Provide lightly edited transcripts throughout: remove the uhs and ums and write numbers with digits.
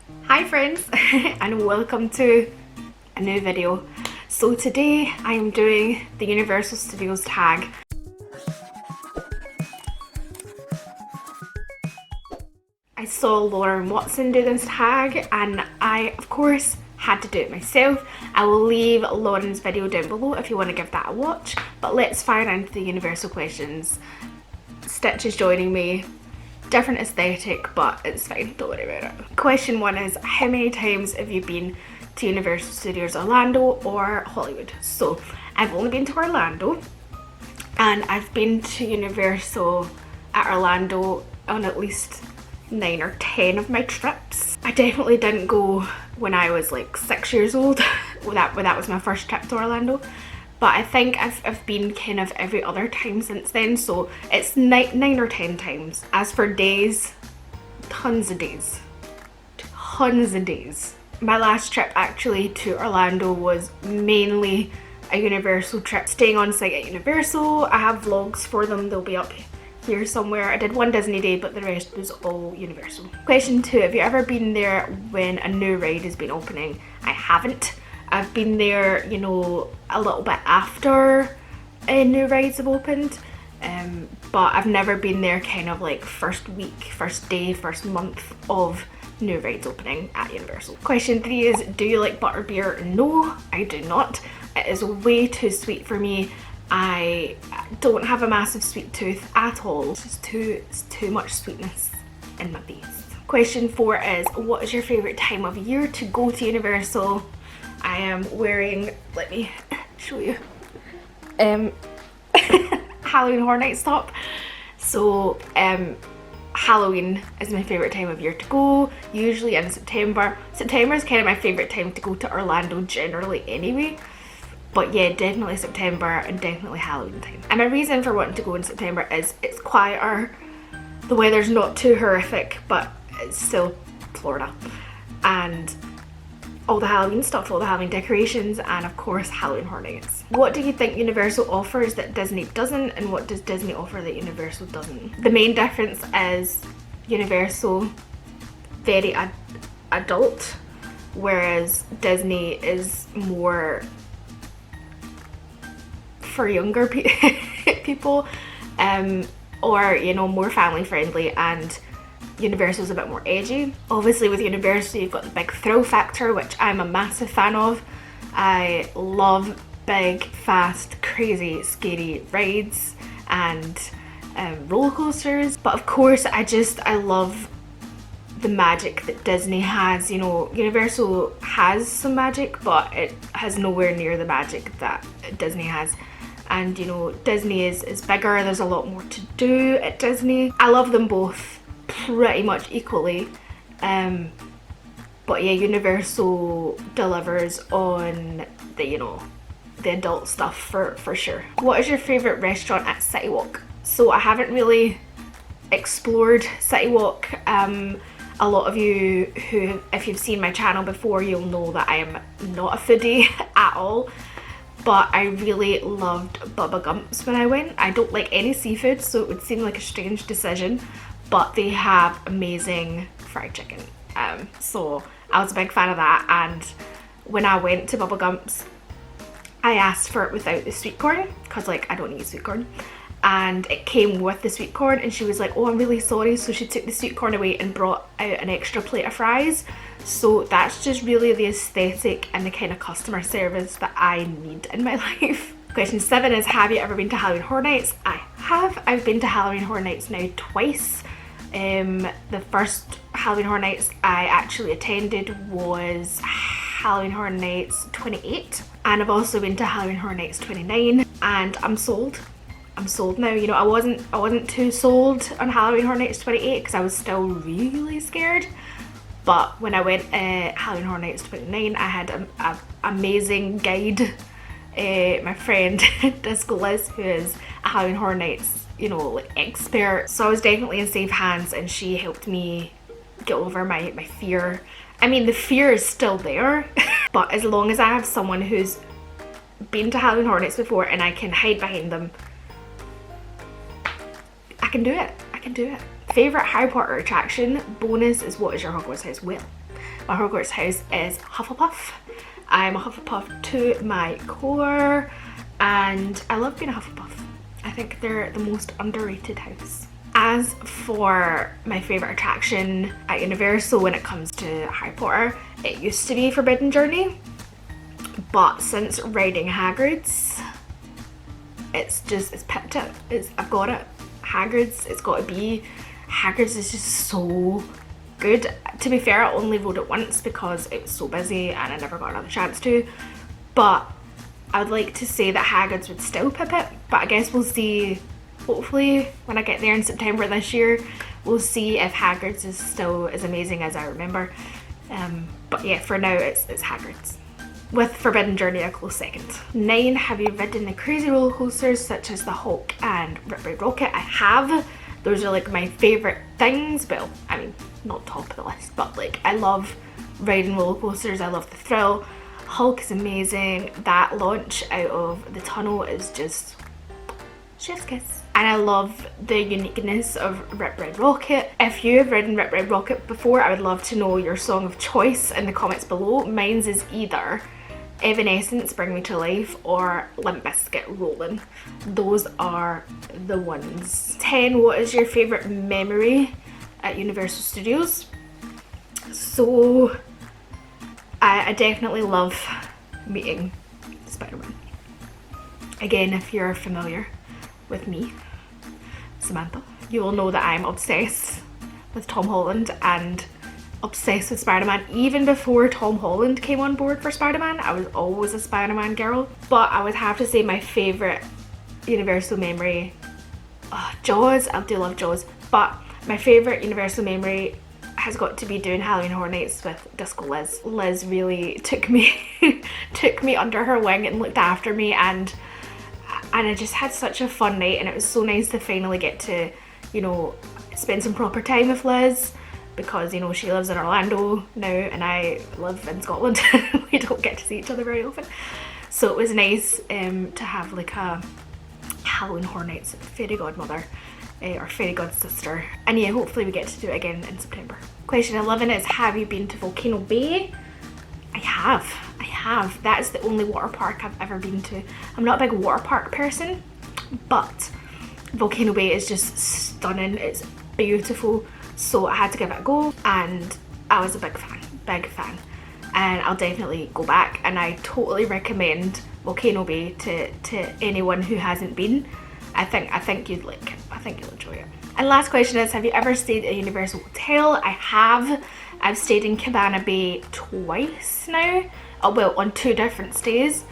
Hi friends and welcome to a new video. So today I am doing the Universal Studios tag. I saw Lauren Watson do this tag and I of course had to do it myself. I will leave Lauren's video down below if you want to give that a watch, but let's fire into the Universal questions. Stitch is joining me. Different aesthetic, but it's fine, don't worry about it. Question 1 is, how many times have you been to Universal Studios Orlando or Hollywood? So I've only been to Orlando, and I've been to Universal at Orlando on at least 9 or 10 of my trips. I definitely didn't go when I was like 6 years old. that was my first trip to Orlando. But I think I've been kind of every other time since then, so it's 9 or 10 times. As for days, tons of days. Tons of days. My last trip actually to Orlando was mainly a Universal trip. Staying on site at Universal, I have vlogs for them, they'll be up here somewhere. I did one Disney day, but the rest was all Universal. Question 2, have you ever been there when a new ride has been opening? I haven't. I've been there, you know, a little bit after new rides have opened, but I've never been there kind of like first week, first day, first month of new rides opening at Universal. Question 3 is, do you like Butterbeer? No, I do not. It is way too sweet for me. I don't have a massive sweet tooth at all. It's too much sweetness in my face. Question 4 is, what is your favourite time of year to go to Universal? I am wearing, let me show you, Halloween Horror Nights top. So Halloween is my favourite time of year to go, usually in September. September is kind of my favourite time to go to Orlando generally anyway. But yeah, definitely September and definitely Halloween time. And my reason for wanting to go in September is it's quieter, the weather's not too horrific, but it's still Florida. And all the Halloween stuff, all the Halloween decorations, and of course Halloween Horror Nights. What do you think Universal offers that Disney doesn't, and what does Disney offer that Universal doesn't? The main difference is Universal very adult, whereas Disney is more for younger people, or you know, more family friendly, and Universal's a bit more edgy. Obviously with Universal you've got the big thrill factor, which I'm a massive fan of. I love big, fast, crazy, scary rides and roller coasters. But of course I love the magic that Disney has. You know, Universal has some magic, but it has nowhere near the magic that Disney has. And you know, Disney is bigger, there's a lot more to do at Disney. I love them both pretty much equally, but yeah, Universal delivers on the, you know, the adult stuff for sure. What is your favourite restaurant at City Walk? So I haven't really explored City Walk. A lot of you who, if you've seen my channel before, you'll know that I am not a foodie at all. But I really loved Bubba Gump's when I went. I don't like any seafood, so it would seem like a strange decision, but they have amazing fried chicken. So I was a big fan of that, and when I went to Bubba Gump's, I asked for it without the sweet corn, because like I don't eat sweet corn, and it came with the sweet corn, and she was like, oh, I'm really sorry, so she took the sweet corn away and brought out an extra plate of fries. So that's just really the aesthetic and the kind of customer service that I need in my life. Question 7 is, have you ever been to Halloween Horror Nights? I have. I've been to Halloween Horror Nights now twice. The first Halloween Horror Nights I actually attended was Halloween Horror Nights 28, and I've also been to Halloween Horror Nights 29, and I'm sold. I'm sold now. You know, I wasn't too sold on Halloween Horror Nights 28 because I was still really scared. But when I went Halloween Horror Nights 29, I had an amazing guide, my friend Disco Liz, who is a Halloween Horror Nights, you know, like expert. So I was definitely in safe hands, and she helped me get over my fear. I mean, the fear is still there, but as long as I have someone who's been to Halloween Horror Nights before and I can hide behind them, I can do it. I can do it. Favourite Harry Potter attraction? Bonus is, what is your Hogwarts house? Well, my Hogwarts house is Hufflepuff. I'm a Hufflepuff to my core and I love being a Hufflepuff. I think they're the most underrated house. As for my favourite attraction at Universal when it comes to Harry Potter, it used to be Forbidden Journey, but since riding Hagrid's, it's picked it. I've got it. Hagrid's, it's got to be. Hagrid's is just so good. To be fair, I only rode it once because it was so busy and I never got another chance to, but I would like to say that Hagrid's would still pip it, but I guess we'll see. Hopefully when I get there in September this year, we'll see if Hagrid's is still as amazing as I remember. But yeah, for now it's Hagrid's, with Forbidden Journey a close second. 9, have you ridden the crazy roller coasters such as the Hulk and Rip Ride Rocket? I have. Those are like my favourite things. Well, I mean, not top of the list, but like I love riding roller coasters. I love the thrill. Hulk is amazing. That launch out of the tunnel is just chef's kiss. And I love the uniqueness of Rip Ride Rocket. If you have ridden Rip Ride Rocket before, I would love to know your song of choice in the comments below. Mine's is either Evanescence, Bring Me to Life, or Limp Bizkit, Rollin'. Those are the ones. 10, what is your favourite memory at Universal Studios? So, I definitely love meeting Spider-Man. Again, if you're familiar with me, Samantha, you will know that I'm obsessed with Tom Holland and obsessed with Spider-Man. Even before Tom Holland came on board for Spider-Man, I was always a Spider-Man girl. But I would have to say my favourite Universal memory, Jaws. I do love Jaws, but my favourite Universal memory has got to be doing Halloween Horror Nights with Disco Liz. Liz really took me took me under her wing and looked after me, and I just had such a fun night, and it was so nice to finally get to, you know, spend some proper time with Liz, because, you know, she lives in Orlando now and I live in Scotland. We don't get to see each other very often. So it was nice to have like a Halloween Horror Nights fairy godmother or fairy godsister. And yeah, hopefully we get to do it again in September. Question 11 is, have you been to Volcano Bay? I have. That is the only water park I've ever been to. I'm not a big water park person, but Volcano Bay is just stunning. It's beautiful. So I had to give it a go and I was a big fan. And I'll definitely go back, and I totally recommend Volcano Bay to anyone who hasn't been. I think you'd like it. I think you'll enjoy it. And last question is, have you ever stayed at a Universal hotel? I have. I've stayed in Cabana Bay twice now. Well, on 2 different stays.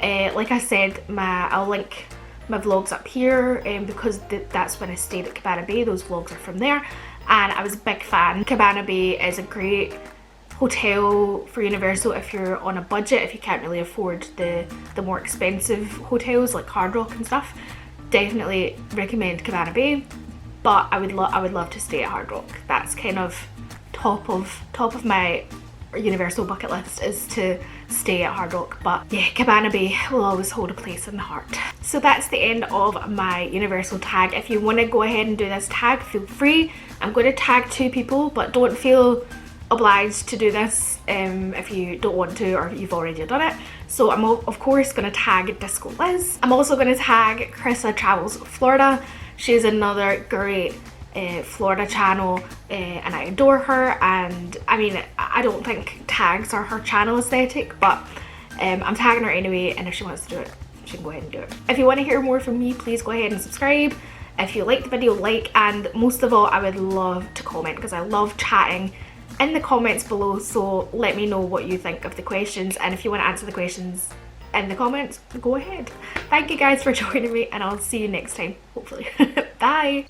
Like I said, I'll link my vlogs up here because that's when I stayed at Cabana Bay. Those vlogs are from there, and I was a big fan. Cabana Bay is a great hotel for Universal if you're on a budget, if you can't really afford the more expensive hotels like Hard Rock and stuff. Definitely recommend Cabana Bay, but I would love to stay at Hard Rock. That's kind of top of my Universal bucket list, is to stay at Hard Rock. But yeah, Cabana Bay will always hold a place in the heart. So that's the end of my Universal tag. If you want to go ahead and do this tag, feel free. I'm going to tag 2 people, but don't feel obliged to do this if you don't want to or you've already done it. So I'm of course going to tag Disco Liz. I'm also going to tag Chrissa Travels Florida. She's another great Florida channel and I adore her, and I mean, I don't think tags are her channel aesthetic, but I'm tagging her anyway, and if she wants to do it, she can go ahead and do it. If you want to hear more from me, please go ahead and subscribe. If you liked the video, like, and most of all, I would love to comment, because I love chatting in the comments below. So let me know what you think of the questions, and if you want to answer the questions in the comments, go ahead. Thank you guys for joining me, and I'll see you next time, hopefully. Bye.